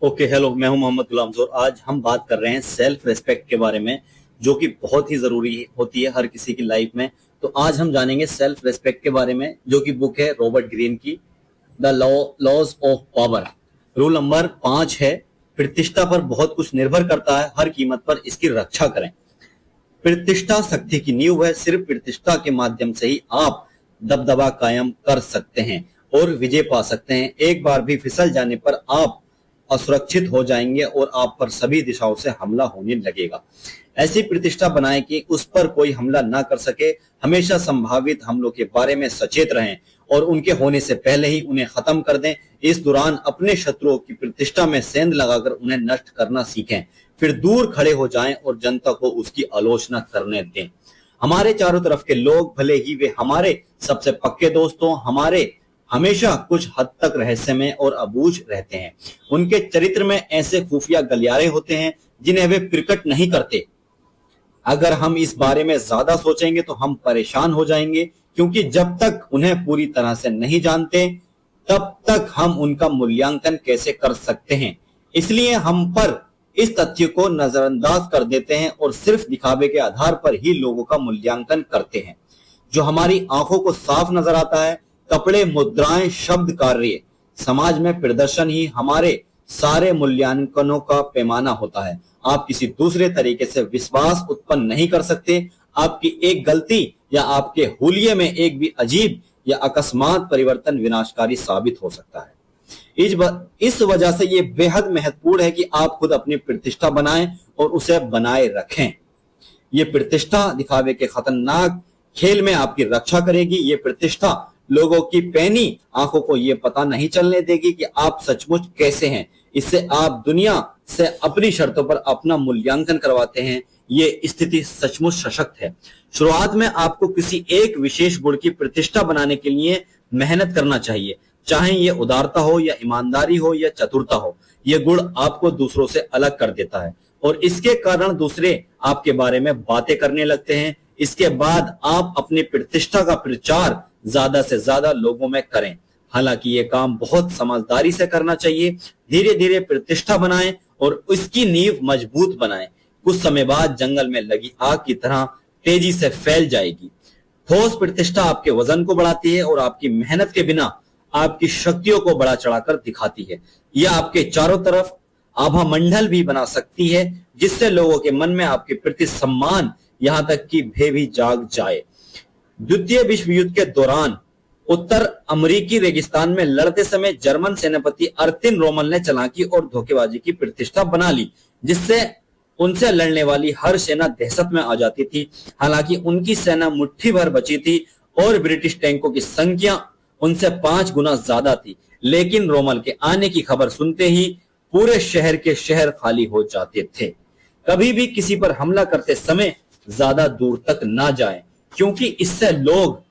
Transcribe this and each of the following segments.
Okay, hello. मैं हूं मोहम्मद गुलाम जोर। आज हम बात कर रहे हैं सेल्फ रिस्पेक्ट के बारे में, जो कि बहुत ही जरूरी होती है हर किसी की लाइफ में। तो आज हम जानेंगे सेल्फ रिस्पेक्ट के बारे में, जो कि बुक है रॉबर्ट ग्रीन की, the laws of power. Rule number 5 है, प्रतिष्ठा पर बहुत कुछ निर्भर करता है, हर कीमत पर इसकी रक्षा करें। प्रतिष्ठा शक्ति की नींव है। सिर्फ प्रतिष्ठा के माध्यम से ही आप दबदबा कायम कर सकते हैं और विजय पा सकते हैं। एक बार भी फिसल जाने पर आप असुरक्षित हो जाएंगे और आप पर सभी दिशाओं से हमला होने लगेगा। ऐसी प्रतिष्ठा बनाएं कि उस पर कोई हमला ना कर सके। हमेशा संभावित हमलों के बारे में सचेत रहें और उनके होने से पहले ही उन्हें खत्म कर दें। इस दौरान अपने शत्रुओं की प्रतिष्ठा में सेंध लगाकर उन्हें नष्ट करना सीखें, फिर दूर खड़े हो जाएं और जनता को उसकी आलोचना करने दें। हमारे चारों तरफ के लोग, भले ही वे हमारे सबसे पक्के दोस्त हों, हमारे हमेशा कुछ हद तक रहस्यमय और अबूझ रहते हैं। उनके चरित्र में ऐसे खुफिया गलियारे होते हैं जिन्हें वे प्रकट नहीं करते। अगर हम इस बारे में ज्यादा सोचेंगे तो हम परेशान हो जाएंगे, क्योंकि जब तक उन्हें पूरी तरह से नहीं जानते तब तक हम उनका मूल्यांकन कैसे कर सकते हैं। इसलिए हम पर इस तथ्य को नजरअंदाज कर देते हैं और सिर्फ दिखावे के आधार पर ही लोगों का मूल्यांकन करते हैं। जो हमारी आंखों को साफ नजर आता है, कपड़े, मुद्राएं, शब्द, कार्य, समाज में प्रदर्शन ही हमारे सारे मूल्यांकनों का पैमाना होता है। आप किसी दूसरे तरीके से विश्वास उत्पन्न नहीं कर सकते। आपकी एक गलती या आपके हुलिये में एक भी अजीब या अकस्मात परिवर्तन विनाशकारी साबित हो सकता है। इस वजह से यह बेहद महत्वपूर्ण है कि आप खुद अपनी प्रतिष्ठा बनाएं और उसे बनाए रखें। ये प्रतिष्ठा दिखावे के खतरनाक खेल में आपकी रक्षा करेगी। ये प्रतिष्ठा लोगों की पैनी आंखों को यह पता नहीं चलने देगी कि आप सचमुच कैसे हैं। इससे आप दुनिया से अपनी शर्तों पर अपना मूल्यांकन करवाते हैं। ये स्थिति सचमुच सशक्त है। शुरुआत में आपको किसी एक विशेष गुण की प्रतिष्ठा बनाने के लिए मेहनत करना चाहिए, चाहे ये उदारता हो या ईमानदारी हो या चतुरता हो। यह गुण आपको दूसरों से अलग कर देता है और इसके कारण दूसरे आपके बारे में बातें करने लगते हैं। इसके बाद आप अपनी प्रतिष्ठा का प्रचार ज्यादा से ज्यादा लोगों में करें। हालांकि ये काम बहुत समझदारी से करना चाहिए। धीरे धीरे प्रतिष्ठा बनाएं और उसकी नींव मजबूत बनाएं। कुछ समय बाद जंगल में लगी आग की तरह तेजी से फैल जाएगी। ठोस प्रतिष्ठा आपके वजन को बढ़ाती है और आपकी मेहनत के बिना आपकी शक्तियों को बढ़ा चढ़ाकर दिखाती है। यह आपके चारों तरफ आभा मंडल भी बना सकती है, जिससे लोगों के मन में आपके प्रति सम्मान, यहां तक कि भय भी जाग जाए। द्वितीय विश्व युद्ध के दौरान उत्तर अमेरिकी रेगिस्तान में लड़ते समय जर्मन सेनापति अर्तिन रोमल ने चालाकी और धोखेबाजी की प्रतिष्ठा बना ली, जिससे उनसे लड़ने वाली हर सेना दहशत में आ जाती थी। हालांकि उनकी सेना मुट्ठी भर बची थी और ब्रिटिश टैंकों की संख्या उनसे 5 गुना ज्यादा थी, लेकिन रोमल के आने की खबर सुनते ही पूरे शहर के शहर खाली हो जाते थे। कभी भी किसी पर हमला करते समय ज्यादा दूर तक ना जाएं, क्योंकि इससे लोग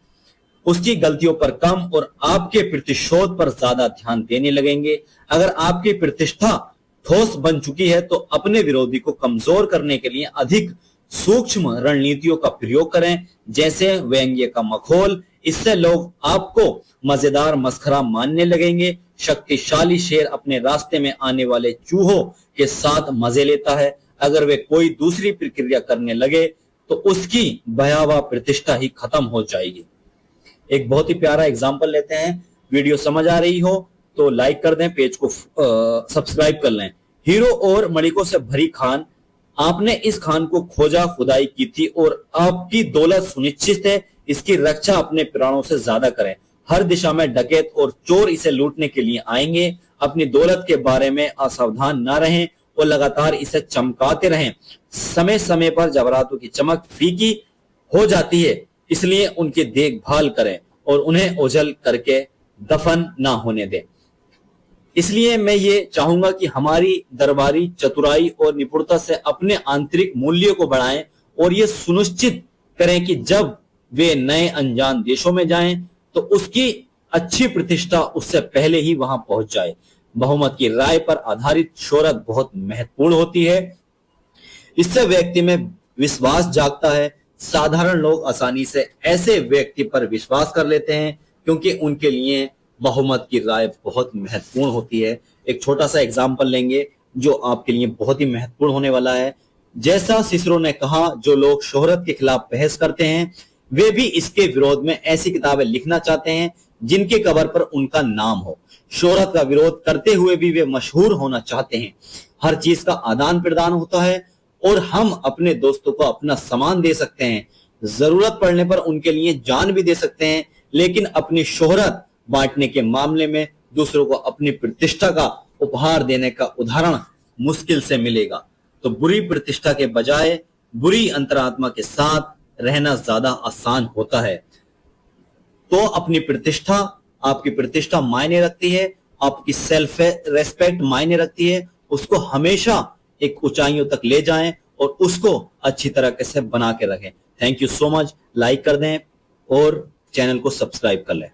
उसकी गलतियों पर कम और आपके प्रतिशोध पर ज्यादा ध्यान देने लगेंगे। अगर आपकी प्रतिष्ठा ठोस बन चुकी है तो अपने विरोधी को कमजोर करने के लिए अधिक सूक्ष्म रणनीतियों का प्रयोग करें, जैसे व्यंग्य का मखौल। इससे लोग आपको मजेदार मस्खरा मानने लगेंगे। शक्तिशाली शेर अपने रास्ते में आने वाले चूहों के साथ मजे लेता है। अगर वे कोई दूसरी प्रक्रिया करने लगे तो उसकी भयावह प्रतिष्ठा ही खत्म हो जाएगी। एक बहुत ही प्यारा एग्जाम्पल लेते हैं। वीडियो समझ आ रही हो तो लाइक कर दें, पेज को सब्सक्राइब कर लें। हीरो और मणिकों से भरी खान, आपने इस खान को खोजा, खुदाई की थी और आपकी दौलत सुनिश्चित है। इसकी रक्षा अपने प्राणों से ज्यादा करें। हर दिशा में डकैत और चोर इसे लूटने के लिए आएंगे। अपनी दौलत के बारे में असावधान ना रहें और लगातार इसे चमकाते रहें। समय समय पर जवाहरातों की चमक फीकी हो जाती है, इसलिए उनकी देखभाल करें और उन्हें ओझल करके दफन ना होने दें। इसलिए मैं ये चाहूंगा कि हमारी दरबारी चतुराई और निपुणता से अपने आंतरिक मूल्यों को बढ़ाएं और ये सुनिश्चित करें कि जब वे नए अनजान देशों में जाएं तो उसकी अच्छी प्रतिष्ठा उससे पहले ही वहां पहुंच जाए। बहुमत की राय पर आधारित शोहरत बहुत महत्वपूर्ण होती है। इससे व्यक्ति में विश्वास जागता है। साधारण लोग आसानी से ऐसे व्यक्ति पर विश्वास कर लेते हैं, क्योंकि उनके लिए बहुमत की राय बहुत महत्वपूर्ण होती है। एक छोटा सा एग्जाम्पल लेंगे जो आपके लिए बहुत ही महत्वपूर्ण होने वाला है। जैसा सिसरो ने कहा, जो लोग शोहरत के खिलाफ बहस करते हैं वे भी इसके विरोध में ऐसी किताबें लिखना चाहते हैं जिनके कवर पर उनका नाम हो। शोहरत का विरोध करते हुए भी वे मशहूर होना चाहते हैं। हर चीज का आदान प्रदान होता है और हम अपने दोस्तों को अपना सामान दे सकते हैं, जरूरत पड़ने पर उनके लिए जान भी दे सकते हैं, लेकिन अपनी शोहरत बांटने के मामले में दूसरों को अपनी प्रतिष्ठा का उपहार देने का उदाहरण मुश्किल से मिलेगा। तो बुरी प्रतिष्ठा के बजाय बुरी अंतरात्मा के साथ रहना ज्यादा आसान होता है। तो अपनी प्रतिष्ठा, आपकी प्रतिष्ठा मायने रखती है, आपकी सेल्फ रेस्पेक्ट मायने रखती है। उसको हमेशा एक ऊंचाइयों तक ले जाएं और उसको अच्छी तरह से बना के रखें। Thank you so much. Like कर दें और चैनल को सब्सक्राइब कर लें।